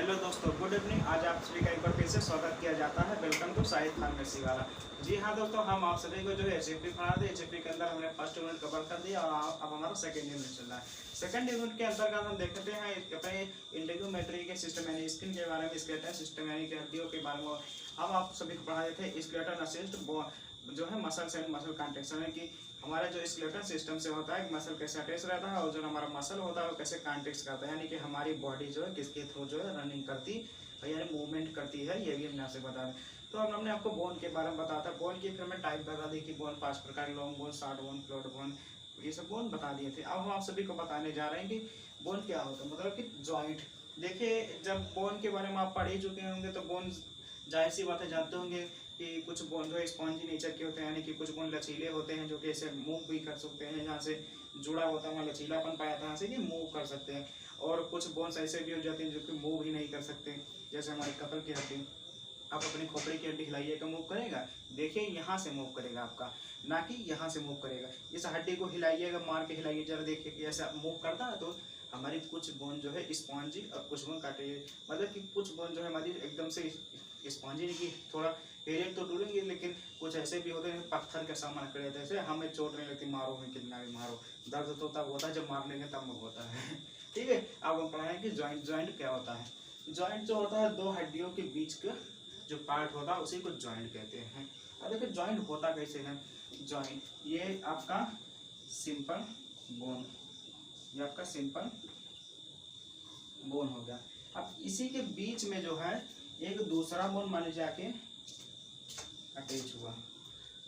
Hello दोस्तों, good evening. आज आप सभी का एक बार फिर से स्वागत किया जाता है। वेलकम टू शाहिद खान मेसी वाला। जी हाँ दोस्तों, हम आप सभी को जो है एचएफपी पढ़ा थे। एचएफपी के अंदर हमने फर्स्ट यूनिट कवर कर दिया और अब हमारा सेकंड यूनिट चल रहा है। सेकंड यूनिट के अंतर्गत हम देखते हैं अपने इंटीग्रोमेट्री के सिस्टम यानी स्किन के बारे में, स्केलेटन सिस्टम यानी कि हड्डियों के बारे में हम आप सभी को पढ़ाए थे। स्केलेटन असिस्ट जो है मसल्स एंड मसल कॉन्ट्रैक्शन है कि हमारा जो स्केलेटन सिस्टम से होता है मसल कैसे अटैच रहता है और जो हमारा मसल होता है वो कैसे कॉन्ट्रैक्ट करता है, यानी कि हमारी बॉडी जो है किसके थ्रू जो है रनिंग करती है यानी मूवमेंट करती है। ये भी हमने आपसे बता दें। तो अब हमने आपको बोन के बारे में बताया था। बोन की फिर हमें टाइप बता दी कि बोन 5 प्रकार, long bone, short bone, flat bone, ये सब बोन बता दिए थे। अब हम आप सभी को बताने जा रहे हैं कि बोन क्या होता है, मतलब कि जॉइंट। देखिए, जब बोन के बारे में आप पढ़ ही चुके होंगे तो बोन जाहिर सी बातें जानते होंगे कि कुछ बोन जो है स्पॉन्जी नेचर के होते हैं, यानी कि कुछ बोन लचीले होते हैं जो कि ऐसे मूव भी कर सकते हैं, जहाँ से जुड़ा होता है वहाँ लचीलापन पाया था, यहाँ से कि मूव कर सकते हैं। और कुछ बोन्स ऐसे भी हो जाते हैं जो कि मूव ही नहीं कर सकते, जैसे हमारी कपल की हड्डी। आप अपनी खोपड़ी की हड्डी हिलाइएगा, मूव करेगा? देखिए, यहाँ से मूव करेगा आपका, ना कि यहाँ से मूव करेगा। इस हड्डी को हिलाइएगा, मार के हिलाइए जरा, देखिए कि ऐसा मूव करता है। तो हमारी कुछ बोन जो है स्पॉन्जी और कुछ बोन काटे, मतलब कि कुछ बोन जो है हमारी एकदम से स्पॉन्जी नहीं, कि थोड़ा पेरियड तो डूलेंगे, लेकिन कुछ ऐसे भी होते हैं पत्थर के सामान खड़े रहते हैं। जैसे हमें चोट नहीं लगती, मारो में कितना भी मारो, दर्द तो तब होता है जब मारने के तब होता है। ठीक है, अब हम पढ़ाएं कि जॉइंट क्या होता है। जॉइंट जो होता है दो हड्डियों के बीच का जो पार्ट होता है उसी को जॉइंट कहते हैं। अब देखिए जॉइंट होता कैसे है। जॉइंट ये आपका सिंपल बोन, ये आपका सिंपल बोन हो गया। अब इसी के बीच में जो है एक दूसरा बोन मान लीजिए आके अटैच हुआ,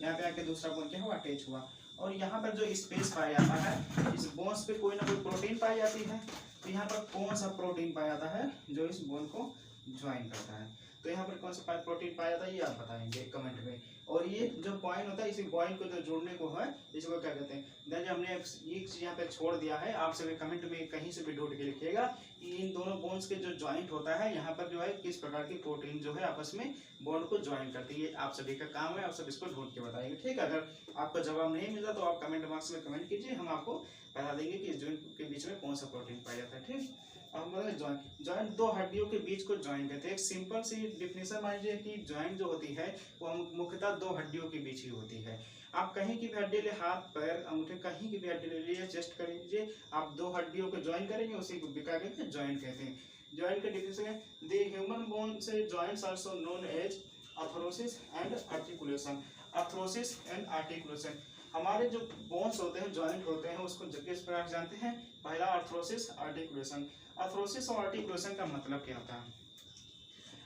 यहाँ पे आके दूसरा बोन क्या हुआ, अटैच हुआ। और यहाँ पर जो स्पेस पाया जाता है, इस बोन्स पे कोई ना कोई प्रोटीन पाई जाती है। तो यहाँ पर कौन सा प्रोटीन पाया जाता है जो इस बोन को ज्वाइन करता है? तो यहाँ पर कौन सा प्रोटीन पाया जाता है ये आप बताएंगे कमेंट में। और ये जो पॉइंट होता है, इसी पॉइंट को जो जोड़ने को है इसको क्या कहते हैं। देन हमने ये चीज यहाँ पे छोड़ दिया है, आप सभी कमेंट में कहीं से भी ढूंढ के लिखिएगा कि इन दोनों बोन्स के जो ज्वाइंट होता है यहाँ पर जो है किस प्रकार की प्रोटीन जो है आपस में बोन को ज्वाइन करती है। आप सभी का काम है, आप सब इसको ढूंढ के बताएंगे। ठीक है, अगर आपको जवाब नहीं मिला तो आप कमेंट बॉक्स में कमेंट कीजिए, हम आपको बता देंगे कि ज्वाइंट के बीच में कौन सा प्रोटीन पाया जाता है। ठीक, अब मतलब जॉइंट दो हड्डियों के बीच को ज्वाइन कहते हैं। एक सिंपल सी डिफिनेशन मान लीजिए कि ज्वाइंट जो होती है वो मुख्यतः दो हड्डियों के बीच ही होती है। आप कहीं की भी हड्डी ले, हाथ पैर अंगूठे कहीं की भी हड्डी ले लीजिए, चेस्ट कर लीजिए, आप दो हड्डियों को ज्वाइन करेंगे, उसी को क्या कहते हैं, ज्वाइंट कहते हैं। ज्वाइंट का डिफिनेशन है द ह्यूमन बोन से joints also known as arthrosis and articulation. Arthrosis and articulation, हमारे जो बोन्स होते हैं, जॉइंट होते हैं, उसको किस प्रकार जानते हैं? पहला आर्थरोसिस, आर्टिकुलेशन। आर्थरोसिस और आर्टिकुलेशन का मतलब क्या होता है?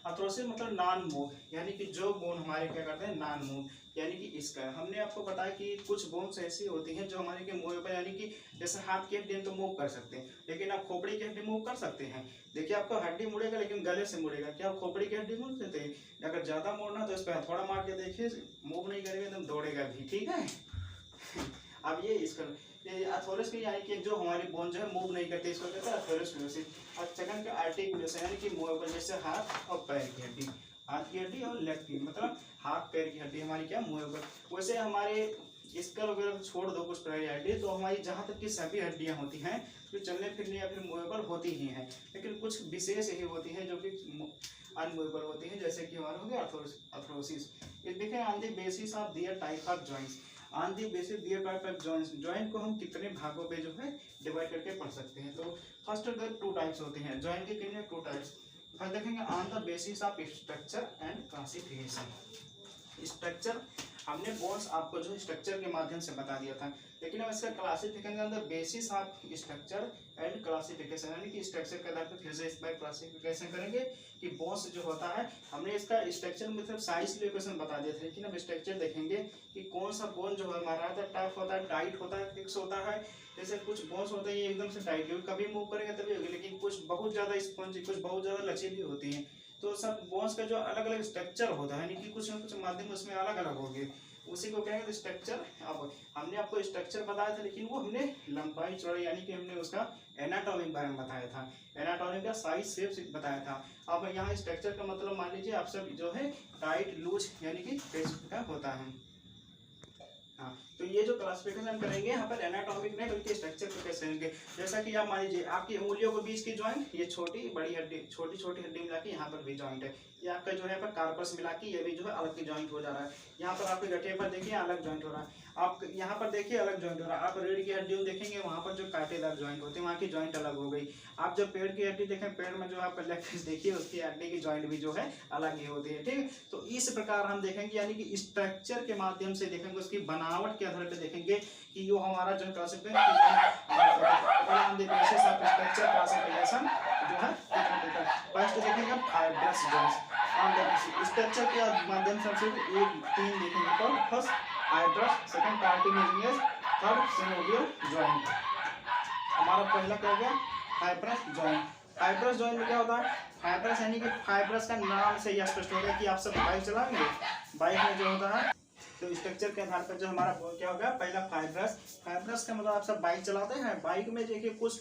आर्थरोसिस मतलब नॉन मूव, यानी कि जो बोन हमारे क्या करते हैं, नॉन मूव, यानी कि इसका हमने आपको बताया कि कुछ बोन्स ऐसी होती हैं जो हमारे के मूवेबल, यानी कि जैसे हाथ की हड्डी तो मूव कर सकते हैं, लेकिन आप खोपड़ी की हड्डी मूव कर सकते हैं। देखिए आपका हड्डी मुड़ेगा लेकिन गले से मुड़ेगा, क्या आप खोपड़ी की हड्डी मूव देते हैं? अगर ज्यादा मोड़ना तो इस पर थोड़ा मार के देखिए, मूव नहीं करेगा एकदम दौड़ेगा भी। ठीक है। अब ये इसका अथोरस की, यानी कि जो हमारी बोन जो है मूव नहीं करती, इसको कहते हैं अथोरस्क्लेरोसिस। और सेकंड का आर्टिकुलेशन, यानी कि मूवेबल, जैसे हाथ और पैर की हड्डी, हाथ की हड्डी और लेग की, मतलब हाथ पैर की हड्डी हमारी क्या मूवेबल। वैसे हमारे स्कल वगैरह छोड़ दो कुछ प्राइमरी हड्डी, तो हमारी जहाँ तक की सभी हड्डियाँ होती हैं जो चलने फिरने या फिर मूवेबल होती ही हैं, लेकिन कुछ विशेष ही होती हैं जो कि अनमूवेबल होती हैं, जैसे कि हमारा हो गया अर्थरोसिस। ये देखें on the basis of their type of joints, on the basis their type of joints. Joint को हम कितने भागों पे जो है डिवाइड करके पढ़ सकते हैं। तो फर्स्ट टू टाइप्स होते हैं जॉइंट के, कितने टू टाइप्स। फर्स्ट देखेंगे on the basis of structure and classification. Structure, हमने बोन्स आपको जो स्ट्रक्चर के माध्यम से बता दिया था, लेकिन अब इसका क्लासिफिकेशन अंदर basis of structure and classification, यानी कि स्ट्रक्चर के आधार पर फिर से इस बार क्लासिफिकेशन करेंगे कि बोन्स जो होता है, हमने इसका स्ट्रक्चर मतलब साइज लोकेशन बता दिया था, लेकिन अब स्ट्रक्चर देखेंगे कि कौन सा बोन जो है हमारा टफ होता है, टाइट होता है, फिक्स होता है। जैसे कुछ बोन्स होते हैं ये एकदम से टाइट, कभी मूव करेंगे तभी होगी, लेकिन कुछ बहुत ज्यादा स्पंजी, कुछ बहुत ज्यादा लचीली होती हैं। तो सब बोन्स का जो अलग अलग स्ट्रक्चर होता है, यानी कि कुछ ना कुछ माध्यम उसमें अलग अलग होंगे, उसी को कहेंगे स्ट्रक्चर। अब हमने आपको स्ट्रक्चर बताया था, लेकिन वो हमने लंबाई चौड़ाई, यानी कि हमने उसका एनाटॉमी के बारे में बताया था, एनाटॉमी का साइज शेप बताया था। अब यहाँ स्ट्रक्चर का मतलब मान लीजिए आप सब जो है टाइट लूज, यानी कि कैसे का होता है। हाँ, तो ये जो क्लासिफिकेशन करेंगे यहाँ पर एनाटॉमिक नहीं बल्कि स्ट्रक्चर को कैसे करेंगे। जैसा कि आप मान लीजिए आपकी उंगलियों के बीच की जॉइंट, ये छोटी बड़ी हड्डी, छोटी छोटी हड्डी मिला के यहाँ पर भी जॉइंट है। ये आपका जो है कार्पस मिला के ये भी जो है अलग की जॉइंट हो जा रहा है। यहाँ पर आपके गठिया पर देखिए अलग जॉइंट हो रहा है, आप यहाँ पर देखिए अलग जॉइंट हो रहा है। आप रीढ़ की हड्डी में देखेंगे वहाँ पर जो कांटेदार जॉइंट होते हैं वहाँ की जॉइंट अलग हो गई। आप जब पेड़ की हड्डी देखें, पेड़ में जो आप लेग पीस देखिए उसकी हड्डी की जॉइंट भी जो है अलग ही होती है। ठीक है, तो इस प्रकार हम देखेंगे यानी कि स्ट्रक्चर के माध्यम से देखेंगे, उसकी बनावट के आधार पर देखेंगे कि जो हमारा जो क्लासिफिकेशन जो है। फर्स्ट देखेंगे फाइब्रस जॉइंट्स, स्ट्रक्चर के माध्यम से एक तीन देखेंगे। First fibrous, second cartilaginous, third synovial joint. हमारा पहला क्या हो गया फाइब्रस जॉइंट। फाइब्रस जॉइंट में क्या होता है, फाइब्रस यानी कि फाइब्रस का नाम से यह स्पष्ट हो गया कि आप सब बाइक चलाएंगे, बाइक में जो होता है तो स्ट्रक्चर के आधार पर जो हमारा क्या होगा पहला फाइब्रस। फाइब्रस का मतलब आप सब बाइक चलाते हैं, बाइक में देखिए कुछ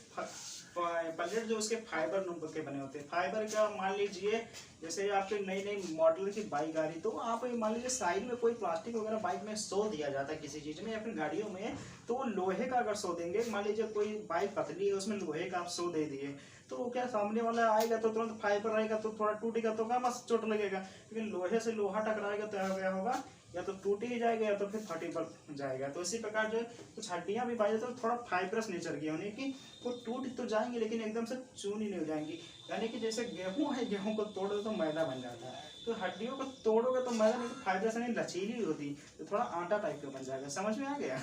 पलेट जो उसके फाइबर के बने होते हैं। फाइबर का मान लीजिए जैसे आपके नई नई मॉडल की बाइक आ रही तो आप मान लीजिए साइड में कोई प्लास्टिक वगैरह बाइक में सो दिया जाता है किसी चीज में या फिर गाड़ियों में, तो वो लोहे का अगर सो देंगे, मान लीजिए कोई बाइक पतली है उसमें लोहे का आप सो दे दिए तो क्या सामने वाला आएगा तो तुरंत फाइबर रहेगा तो थोड़ा टूटेगा तो क्या बस चोट लगेगा। लेकिन लोहे से लोहा टकराएगा तो क्या होगा, या तो टूट ही जाएगा या तो फिर फटी पर जाएगा। तो इसी प्रकार जो कुछ हड्डियां भी पाई जाती है तो थोड़ा फाइब्रस नेचर की होने की वो टूट तो जाएंगे लेकिन एकदम से चूनी नहीं हो जाएंगी। यानी कि जैसे गेहूं है, गेहूं को तोड़ो तो मैदा बन जाता है, तो हड्डियों को तोड़ोगे तो मैदा नहीं, तो फाइब्रस नहीं लचीली होती तो थोड़ा आटा टाइप का बन जाएगा। समझ में आ गया।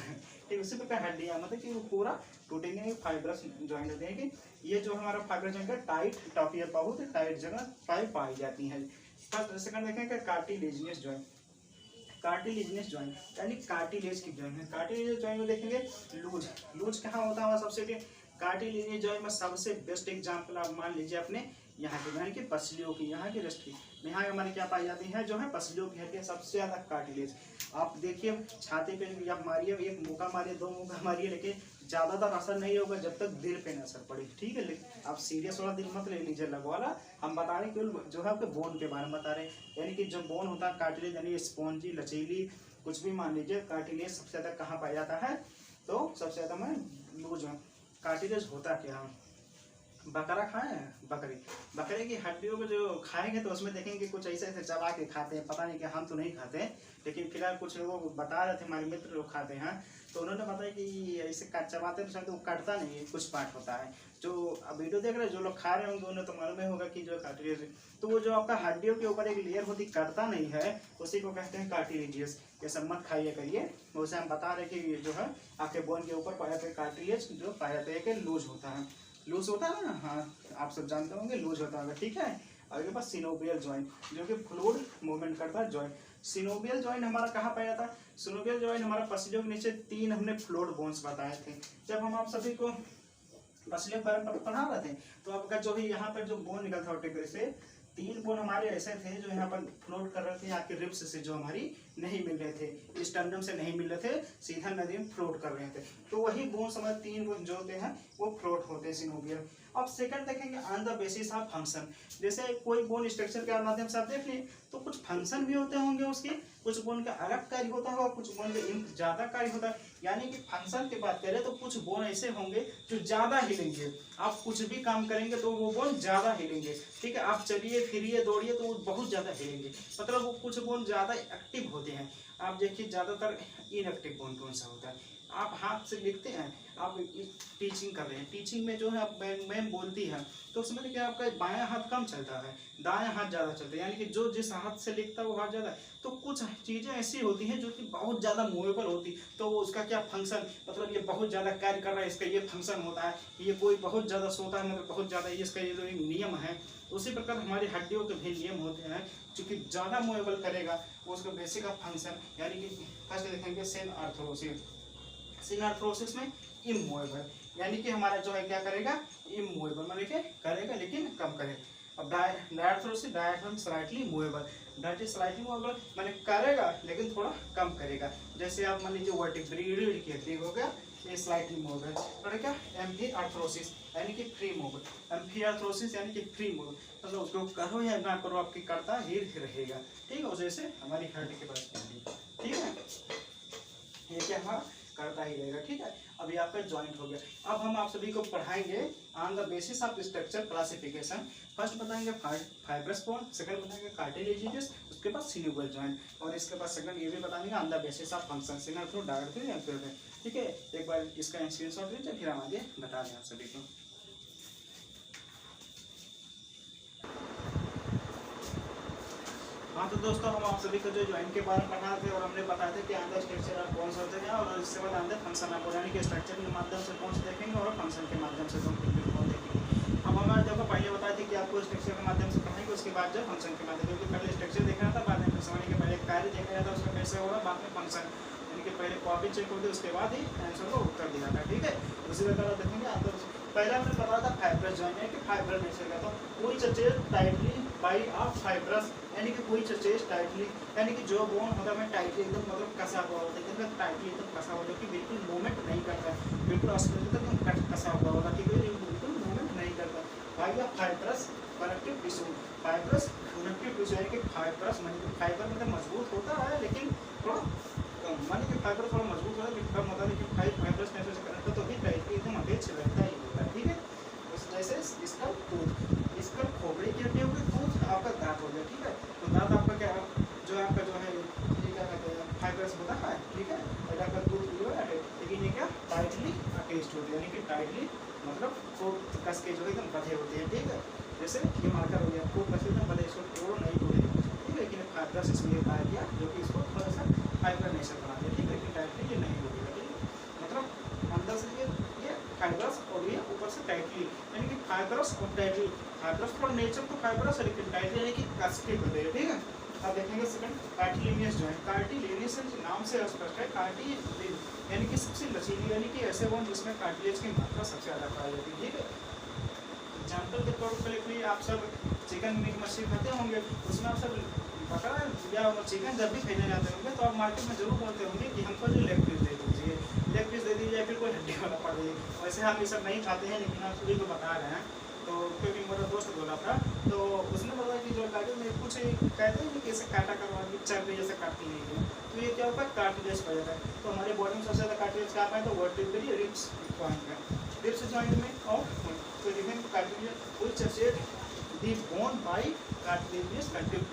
ठीक उसी प्रकार हड्डियां मतलब कि वो पूरा टूटेंगे, फाइब्रस ज्वाइंट होते हैं कि ये जो हमारा फाइब्रस ज्वाइंट है टाइट टफ या बहुत टाइट जगह पाई जाती है। सेकंड देखेंगे कार्टिलेजिनस ज्वाइंट। कार्टिलेजिनस ज्वाइंट यानी कार्टिलेज की ज्वाइंट है। कार्टिलेज ज्वाइंट में देखेंगे लूज, लूज कहाँ होता है सबसे कार्टिलेजिनस ज्वाइंट में सबसे बेस्ट एग्जांपल आप मान लीजिए अपने यहाँ की यानी कि पसलियों की, यहाँ की रस्ट की, यहाँ हमारे क्या पाई जाती है जो है पसलियों की हड्डियाँ सबसे ज्यादा कार्टिलेज। आप देखिए छाती पे आप मारिए, एक मुका मारिए, दो मुका मारिए, लेकिन ज्यादातर असर नहीं होगा जब तक दिल पे न असर पड़े। ठीक है, लेकिन आप सीरियस वाला दिल मत ले लीजिए लग वाला, हम बता रहे केवल जो है आपके बोन के बारे में बता रहे हैं। यानी कि जो बोन होता है कार्टिलेज यानी स्पॉन्जी लचीली कुछ भी मान लीजिए, कार्टिलेज सबसे ज्यादा कहाँ पाया जाता है तो सबसे ज्यादा मैं लूज हूँ। कार्टिलेज होता क्या है, बकरा खाए हैं, बकरे की हड्डियों को जो खाएंगे तो उसमें देखेंगे कुछ ऐसे ऐसे चबा के खाते हैं, पता नहीं कि हम तो नहीं खाते हैं लेकिन फिलहाल कुछ लोगों को बता रहे थे, हमारे मित्र लोग खाते हैं तो उन्होंने बताया कि ऐसे चबाते हैं तो वो कटता नहीं है, कुछ पार्ट होता है। जो अब वीडियो देख रहे हैं जो लोग खा रहे होंगे उन्हें तो मालूम ही होगा कि जो कार्टिलेज, तो वो जो आपका हड्डियों के ऊपर एक लेयर होती कटता नहीं है उसी को कहते हैं कार्टिलेजियस। ये सब मत खाइए करिए, वैसे हम बता रहे कि जो है आपके बोन के ऊपर पाया जाता है कार्टिलेज, जो पाया जाता है कि लूज होता है, लूज होता है ना, हाँ आप सब जानते होंगे लूज होता है। ठीक है, आगे पास सिनोवियल ज्वाइंट जो कि फ्लूइड मूवमेंट करता है ज्वाइंट। सिनोवियल ज्वाइंट हमारा कहाँ पाया जाता है, सिनोवियल ज्वाइंट हमारा पसलियों के नीचे तीन हमने फ्लोट बोन्स बताए थे जब हम आप सभी को पसलियों के बारे में पढ़ा रहे थे। तो आपका जो भी यहाँ पर जो बोन निकलता है टिगर से, तीन बोन हमारे ऐसे थे जो यहाँ पर फ्लोट कर रहे थे, यहाँ के रिब्स से जो हमारी नहीं मिल रहे थे, स्टर्नम से नहीं मिल रहे थे, सीधा नदी में फ्लोट कर रहे थे, तो वही बोन हमारे तीन बोन जो होते हैं वो फ्लोट होते हैं सिनोवियल। अब सेकंड देखेंगे on the basis of function, जैसे कोई बोन स्ट्रक्चर के माध्यम से आप देख लिए तो कुछ फंक्शन भी होते होंगे उसके, कुछ बोन का अलग कार्य होता होगा, कुछ बोन का ज्यादा कार्य होता है। यानी कि फंक्शन की बात करें तो कुछ बोन ऐसे होंगे जो ज्यादा हिलेंगे, आप कुछ भी काम करेंगे तो वो बोन ज्यादा हिलेंगे। ठीक है, आप चलिए फिरिए दौड़िए तो वो बहुत ज्यादा हिलेंगे, मतलब वो कुछ बोन ज्यादा एक्टिव होते हैं। आप देखिए ज्यादातर इनएक्टिव बोन कौन सा होता है, आप हाथ से लिखते हैं, आप टीचिंग कर रहे हैं, टीचिंग में जो है आप मैम बोलती है तो उसमें देखिए आपका बायां हाथ कम चलता है, दायां हाथ ज़्यादा चलता है, यानी कि जो जिस हाथ से लिखता है वो हाथ ज़्यादा। तो कुछ चीज़ें ऐसी होती हैं जो कि बहुत ज़्यादा मूवेबल होती, तो वो उसका क्या फंक्शन, मतलब ये बहुत ज़्यादा कार्य कर रहा है, इसका ये फंक्शन होता है, ये कोई बहुत ज़्यादा सोता है मतलब बहुत ज़्यादा, इसका ये जो नियम है। उसी प्रकार हमारी हड्डियों के भी नियम होते हैं, चूँकि ज़्यादा मूवेबल करेगा वो उसका बेसिक ऑफ फंक्शन, यानी कि फर्स्ट देखेंगे सेन आर्थरोसिस। सिन आर्थरोसिस में इमूवेबल, यानी कि हमारा जो है क्या करेगा इमूवेबल, मतलब कि करेगा लेकिन कम करेगा। अब डायआर्थरोसिस डायआर्थम स्लाइटली मूवेबल, डायटी स्लाइटली मूवेबल माने करेगा लेकिन थोड़ा कम करेगा। जैसे आप मान लीजिए वर्टिब्रल की हड्डी हो गया ये स्लाइटली मूवेबल, और क्या एम्फीआर्थरोसिस यानी कि फ्री मूवेबल, एम्फीआर्थरोसिस यानी कि फ्री मूवेबल, मतलब उसको करो या ना करो आपकी करता ही रहेगा। ठीक है, उस वजह से हमारी हड्डी के पास ठीक है। ये क्या हमारा करता ही रहेगा। ठीक है, अभी आपका ज्वाइंट हो गया। अब हम आप सभी को पढ़ाएंगे on the basis of structure classification. First बताएंगे फाइब्रस बोन, सेकंड बताएंगे कार्टिलेजियस, उसके बाद सिन्यूबल ज्वाइंट, और इसके बाद सेकंड ये भी बताएंगे on the basis of function single through, double through या ट्रिपल। ठीक है, एक बार इसका स्क्रीनशॉट लीजिए, फिर हम आगे बता दें आप सभी को। हाँ तो दोस्तों, हम आप सभी को जो ज्वाइंट के बारे में पढ़ा थे और हमने बताया था कि अंदर स्ट्रक्चर आप कौन सा होते हैं, और इसके बाद अंदर फंक्शन आप यानी कि स्ट्रक्चर के माध्यम से कौन से देखेंगे और फंक्शन के माध्यम से कौन देखेंगे। अब हमारे देखो पहले बताया था कि आपको स्ट्रक्चर के माध्यम से पढ़ाएंगे, उसके बाद जो फंक्शन के माध्यम, क्योंकि पहले स्ट्रक्चर देखना था, बाद में फंक्शन के पहले कार्य देखा जाता है उसका कैसे होगा, बाद में फंक्शन, यानी कि पहले कॉपी चेक होती है उसके बाद ही आंसर को उत्तर दिया था। ठीक है, उसी प्रकार देखेंगे अंदर। पहला हमने बताया था फाइब्रस ज्वाइंट है कि फाइबर नेचर का, तो कोई चचेज टाइटली बाई ऑफ फाइब्रस, यानी कि कोई चचेज टाइटली, यानी कि जो बोन होता है टाइटली एकदम मतलब कसा हुआ होता है, एकदम टाइटली एकदम कसा हुआ, जो कि बिल्कुल मूवमेंट नहीं करता है, बिल्कुल अस्थिर एकदम कसा हुआ होता है, ठीक है, बिल्कुल मूवमेंट नहीं करता। By of fibrous connective tissue, fibrous connective tissue यानी कि फाइब्रस फाइबर मतलब मजबूत होता है लेकिन थोड़ा कम, मानी कि फाइबर थोड़ा मजबूत होता है लेकिन कम होता है, लेकिन फाइब्रस नेचर से कनेक्ट तो भी टाइटली एकदम अटैच रहता ही होता है। ठीक है, जैसे इसका टूथ, इसका खोपड़ी की हड्डी होगी, टूथ आपका दांत हो गया। ठीक है, तो दांत आपका क्या जो आपका जो है ये क्या कहते हैं फाइब्रस होता है। ठीक है, पहले आपका टूथ लेकिन ये क्या टाइटली अटैच्ड होती है, यानी कि टाइटली मतलब खूब कस के जो एकदम बंधे होते हैं। ठीक है, जैसे ये मार्कर हो गया, खूब कस के एकदम बंधे, इसको तोड़ो नहीं तोड़े। ठीक है, लेकिन फाइब्रस इसलिए पाया गया जो कि इसको थोड़ा सा फाइबर नेचर बना दिया। ठीक है, लेकिन टाइटली ये नहीं होगी। ठीक है, मतलब अंदर से ये फाइब्रस और ये ऊपर से टाइटली, यानी कि फाइब्रस और टाइटली, फाइब्रस पर नेचर तो फाइब्रस है लेकिन टाइटली यानी कि कस के बंधे। ठीक है, अब देखेंगे सेकंड कार्टिलेजियस ज्वाइंट। कार्टिलेजियस नाम से स्पष्ट है, कार्टिलेज यानी कि सबसे लचीली, यानी कि ऐसे बोन जिसमें कार्टिलेज की मात्रा सबसे ज़्यादा पाई जाती है। ठीक है, एग्जाम्पल के तौर पर लिए आप सब चिकन मीट मछली खाते होंगे, उसमें आप सब बकरा या चिकन जब भी खाने जाते होंगे तो आप मार्केट में जरूर बोलते होंगे कि हमको जो लेग पीस दे दीजिए, लेग पीस दे दीजिए, या फिर कोई हड्डी वाला पड़ दीजिए। वैसे हम ये सब नहीं खाते हैं लेकिन आप सभी को बता रहे हैं, तो क्योंकि मेरा दोस्त बोला था तो उसने बोला कि जो गाड़ी में कुछ कहते हैं कि ऐसे काटा करवा के चर्बी जैसे काटती नहीं है, तो ये क्या होता है कार्टिलेज पाया जाता है। तो हमारे बॉडी में सबसे ज़्यादा कार्टिलेज क्या पाए तो वर्टिब्रल रिब्स पॉइंट में, रिब्स जॉइंट में, और तो देखें कार्टिलेज फुल चर्चेड the bone by cartilaginous connective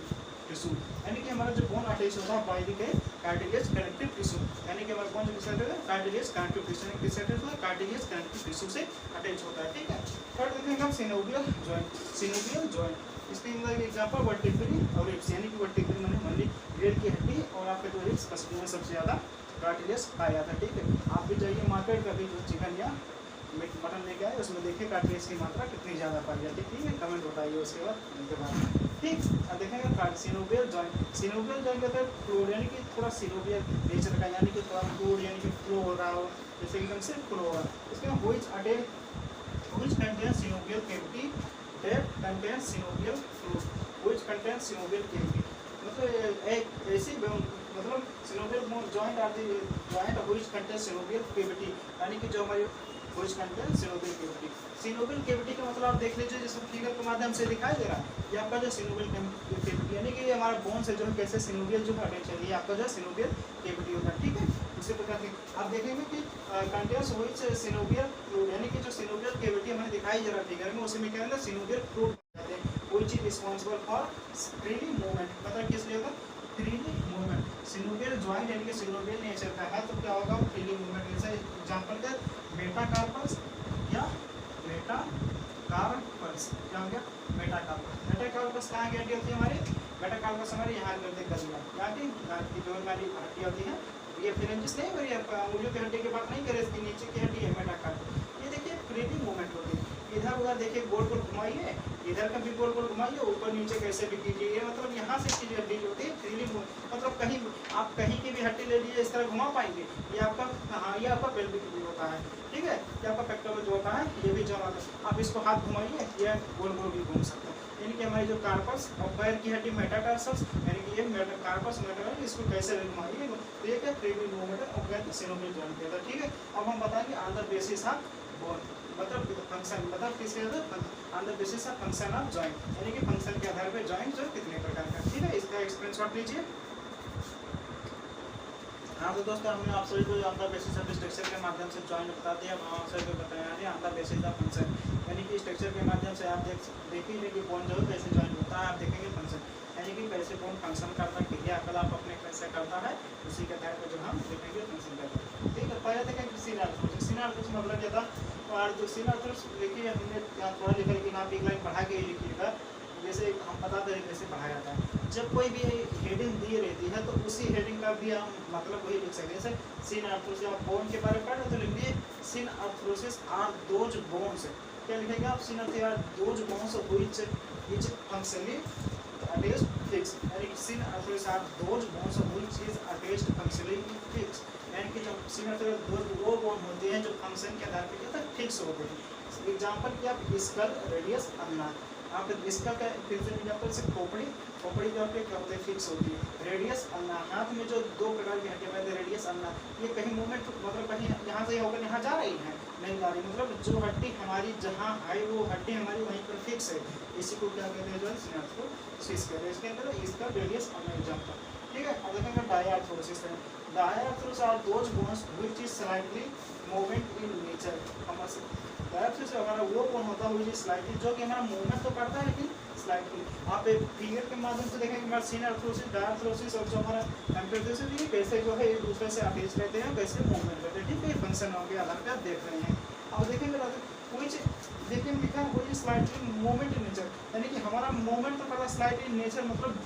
tissue, यानी कि हमारा जो बोन अटैच होता है बाई के कार्टिलेज कनेक्टिव टिश्यू, यानी कि हमारा बोन जो डिसेंटेड है कार्टिलेज कनेक्टिव टिश्यू, यानी डिसेंटेड होता है कार्टिलेज कनेक्टिव टिश्यू से अटैच होता है। ठीक है, थर्ड देखेंगे हम सिनोवियल जॉइंट। सिनोवियल जॉइंट इसके अंदर एग्जांपल वर्टिब्रल और रिब्स, यानी कि वर्टिब्रल माने मंडी रीढ़ की हड्डी, और आपके जो रिब्स पसली में सबसे ज़्यादा कार्टिलेज पाया जाता है। ठीक है, आप भी जाइए मार्केट कभी जो चिकन या मटन लेके आए उसमें देखिए कार्टिलेज की मात्रा कितनी ज़्यादा पाई जाती है। ठीक है, कमेंट बताइए उसके बाद उनके बाद। ठीक, अब देखेंगे सिनोवियल जॉइंट। सिनोवियल जॉइंट कहते हैं फ्लूइड, यानी कि थोड़ा सिनोवियल नेचर का, यानी कि थोड़ा फ्लूइड यानी कि फ्लो हो रहा हो, जैसे एकदम से फ्लो हो रहा है। इसमें which contains synovial cavity that contains synovial fluid, which contains synovial cavity, मतलब एक ऐसी मतलब synovial joint are the joint which contains synovial cavity, यानी कि जो हमारी which contains synovial cavity। synovial cavity का मतलब आप देख लीजिए जिस फिगर के माध्यम से दिखाई दे रहा है, ये आपका जो synovial cavity यानी कि हमारा बोन से जो है कैसे synovial जो अटैच है, ये आपका जो synovial cavity होता है। ठीक है, इसी प्रकार की आप देखेंगे कि कंटेंस which synovial fluid, यानी कि जो synovial cavity हमें दिखाई दे रहा है फिगर में, उसी में क्या है synovial fluid कहते हैं, which is responsible for freely movement, मतलब किस लिए होगा फ्रीली मूवमेंट। सिनोवियल जॉइंट यानी कि सिनोवियल नेचर का है तो क्या होगा फ्रीली मूवमेंट। जैसे एग्जांपल का मेटाकार्पस या मेटाकार्पस, क्या हो गया मेटाकार्पस। मेटाकार्पस कहाँ की हड्डी होती है हमारी, मेटाकार्पस हमारे यहाँ करते गलिया, यहाँ की जो हमारी हड्डी होती है, ये फिरेंजिस नहीं हो रही है, अंगुलियों की हड्डी की बात नहीं करें, इसकी नीचे की हड्डी है मेटाकार्पस। ये देखिए फ्रीली मूवमेंट होती है, इधर उधर देखिए गोल गोल घुमाइए, इधर का भी गोल गोल घुमाइए, ऊपर नीचे कैसे भी कीजिए, ये मतलब यहाँ से की हड्डी जो होती है फ्रीली मतलब कहीं आप कहीं की भी हड्डी ले लीजिए इस तरह घुमा पाएंगे। ये आपका हाँ ये आपका पेल्विक भी होता है। ठीक है, ये आपका पेक्टोरल जो होता है ये भी जमा होता है, आप इसको हाथ घुमाइए ये गोल गोल भी घूम सकते हैं। यानी कि हमारी जो कार्पस और पैर की हड्डी मेटाटार्सस, यानी कि ये कार्पस मेटाटार्स, इसको कैसे भी घुमाइए तो ये क्या फ्रीली मूवमेंट है और सिनोवियल जॉइंट कहता है। ठीक है, अब हम बताएंगे on the basis of bone, मतलब फंक्शन मतलब किसके on the basis of function of joint, यानी कि फंक्शन के आधार पर जॉइंट जो कितने प्रकार का। ठीक है, इसका स्क्रीनशॉट लीजिए। हाँ तो दोस्तों हमने आप सभी को on the basis of structure के माध्यम से जॉइन बता दिया। हम आप सभी को बताया on the basis of function, यानी कि स्ट्रक्चर के माध्यम से आप देखिए कि कौन जो है कैसे जॉइन होता है। आप देखेंगे फंक्शन, यानी कि कैसे कौन फंक्शन करता है, क्रियाकलाप अपने कैसे करता है, उसी के तहत जो हम देखेंगे फंक्शन करता है। ठीक है, पहले देखेंगे सीन आर्थरोसिस। सीन आर्थरोसिस मतलब क्या था, और जो सीन आर्थरोसिस देखिए हमने यहाँ थोड़ा लिखा, लेकिन आप एक लाइन बढ़ा के लिखिएगा, जैसे हम बताते हैं कैसे पढ़ाया जाता है। जब कोई भी हेडिंग दी रहती है तो उसी हेडिंग का भी हम मतलब वही लिख सकते हैं। जैसे सीन आर्थरोसिस, आप बोन के बारे में पढ़ रहे तो लिखिए synarthrosis are those bones. क्या लिखेंगे आप, synarthrosis are those bones which is functionally attached fix, यानी synarthrosis are those bones which is attached functionally fix, यानी कि जब सीन आर्थरोसिस वो बोन होते हैं जो फंक्शन के आधार पर क्या था फिक्स होते हैं। एग्जाम्पल की आप स्कल, रेडियस, अल्नार। आप इसका क्या फिर से एग्जाम्पल से खोपड़ी, खोपड़ी जो आपके क्या होते हैं फिक्स होती है। रेडियस, अल्नार, हाथ में जो दो प्रकार की हड्डियां हैं रेडियस, अल्नार, ये कहीं मूवमेंट मतलब कहीं यहाँ से होकर यहाँ जा रही है, नहीं जा रही, मतलब जो हड्डी हमारी जहाँ है वो हड्डी हमारी वहीं पर फिक्स है। इसी को क्या कहते हैं, जो है सिनार्थरोसिस कहते हैं। इसके अंदर इसका रेडियस, अल्नार एग्जाम्पल। ठीक है, अब देखेंगे डायआर्थरोसिस है। Diarthrosis are those bones which is slightly movement in nature. Diarthrosis हमारा वो बोन होता है व्हिच इज स्लाइटली, जो कि हमारा मूवमेंट तो करता है लेकिन स्लाइटली। आप एक फिगर के माध्यम से देखेंगे हमारा सीन आर्थरोसिस, डायआर्थरोसिस और जो हमारा एम्फियोसिस, ये कैसे जो है एक दूसरे से अटैच रहते हैं, कैसे मूवमेंट करते हैं। ठीक है, फंक्शन के आधार पर आप देख रहे हैं। अब देखेंगे कुछ देखिए लिखा है कोई स्लाइटली मूवमेंट इन नेचर, यानी कि हमारा मूवमेंट तो करता स्लाइटली इन नेचर, मतलब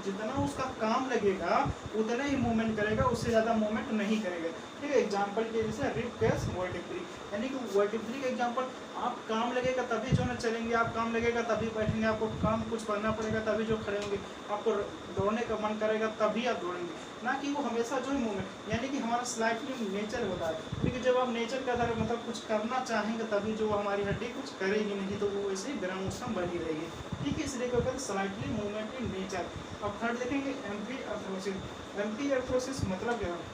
जितना उसका काम लगेगा उतना ही मूवमेंट करेगा, उससे ज़्यादा मूवमेंट नहीं करेगा। ठीक है, एग्जाम्पल के जैसे रिब केस वर्टिब्री, यानी कि वर्टिब्री का एग्जाम्पल, आप काम लगेगा तभी जो ना चलेंगे, आप काम लगेगा तभी बैठेंगे, आपको काम कुछ करना पड़ेगा तभी जो खड़े होंगे, आपको दौड़ने का मन करेगा तभी आप दौड़ेंगे, ना कि वो हमेशा जो है मूवमेंट, यानी कि हमारा स्लाइटली नेचर होता है। क्योंकि जब आप नेचर के आधार मतलब कुछ करना चाहेंगे तभी जो हमारी हड्डी कुछ करेगी, नहीं तो वो वैसे ही ग्राउंड बनी रहेगी। ठीक है, इसलिए क्या कहते हैं स्लाइटली मूवमेंट इन नेचर। अब थर्ड देखेंगे एम्फिआर्थरोसिस। एम्फिआर्थरोसिस मतलब क्या है,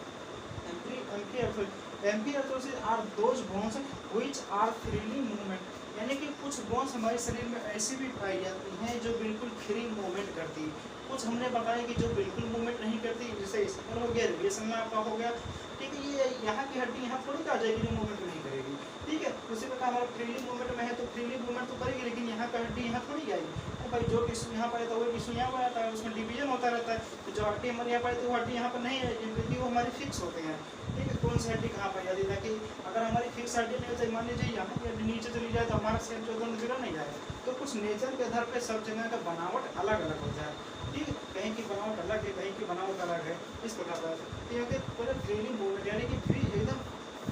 amphiarthrosis are those bones which are freely movement, यानी कि कुछ बोन्स हमारे शरीर में ऐसी भी पाई जाती हैं जो बिल्कुल फ्री मूवमेंट करती है। कुछ हमने बताया कि जो बिल्कुल मूवमेंट नहीं करती, जैसे स्कल हो गया, रेडिएशन आपका हो गया। ठीक है, ये यहाँ की हड्डी यहाँ थोड़ी आ जाएगी जो मूवमेंट नहीं करेगी। ठीक है, उसी प्रकार हमारा फ्रीली मूवमेंट में है तो फ्रीली मूवमेंट तो करेगी, लेकिन यहाँ का हड्डी यहाँ थोड़ी आएगी। तो भाई जो टिश्यू यहाँ पर है तो वो टिश्यू यहाँ पर आता है, उसमें डिवीजन होता रहता है। तो जो हड्डी हमारे यहाँ पर है तो वो हड्डी यहाँ पर नहीं है, क्योंकि वो हमारी फिक्स होते हैं। ठीक है, कौन सी हड्डी कहाँ पर जाती है, ताकि अगर हमारी फिक्स हड्डी नहीं होती, मान लीजिए यहाँ की हड्डी नीचे चली जाए तो हमारा सेल जो दोनों जगह नहीं जाए। तो कुछ नेचर के आधार पर सब जगह का बनावट अलग अलग होता है। ठीक है, कहीं की बनावट अलग है, कहीं की बनावट अलग है, इस प्रकार का पूरे फ्रीली मूवमेंट, यानी कि फ्री एकदम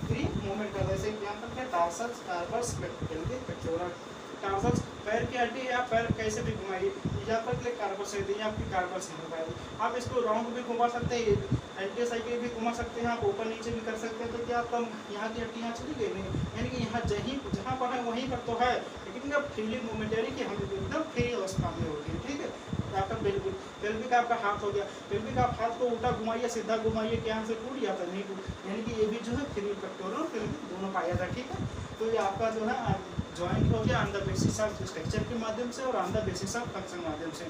फ्री मूवमेंट करता है। जैसे एग्जाम्पल क्या, टार्सल्स, कार्पस, पेक्टोरल। टार्सल्स पैर की हड्डी है, आप पैर कैसे भी घुमाइए, एग्जाम्पल के लिए कार्पस है, ये आपकी कार्पस नहीं घुमाएगी। आप इसको राउंड भी घुमा सकते हैं, एंटी साइकिल भी घुमा सकते हैं, आप ऊपर नीचे भी कर सकते हैं। तो क्या आप यहाँ की हड्डी यहाँ चली गई नहीं, यानी कि यहाँ जहाँ पर है वहीं पर तो है, लेकिन अब फ्रीली मूवमेंट, यानी कि हम एकदम फ्री अवस्था में होती है। ठीक है, आपका बिल्कुल पेल्विक आपका हाथ हो गया, पेल्विक आप हाथ को उल्टा घुमाइए, सीधा घुमाइए, क्या यहाँ से टूट जाता है, नहीं टूट, यानी कि ये भी जो है फ्री पेक्टोरल पेल्विक दोनों पाया जाता है। ठीक है, तो ये आपका जो है जॉइंट हो गया on the basis of structure के माध्यम से और on the basis of function माध्यम से।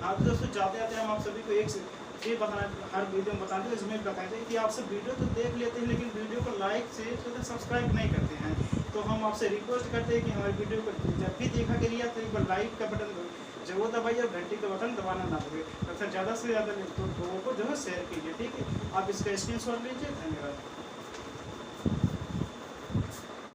आप दोस्तों जाते जाते हम आप सभी को एक ये बताना, हर वीडियो में बताते हैं, इसमें बताते हैं कि आप सब वीडियो तो देख लेते हैं लेकिन वीडियो को लाइक शेयर सब्सक्राइब नहीं करते हैं। तो हम आपसे रिक्वेस्ट करते हैं कि हमारे वीडियो को जब भी देखा करिए तो एक बार लाइक का बटन जरूर दबाइए और घंटी का बटन दबाना ना भूलिए, अक्सर ज़्यादा से ज़्यादा लोगों को जो है शेयर कीजिए। ठीक है, आप इसका स्क्रीनशॉट लीजिए। धन्यवाद।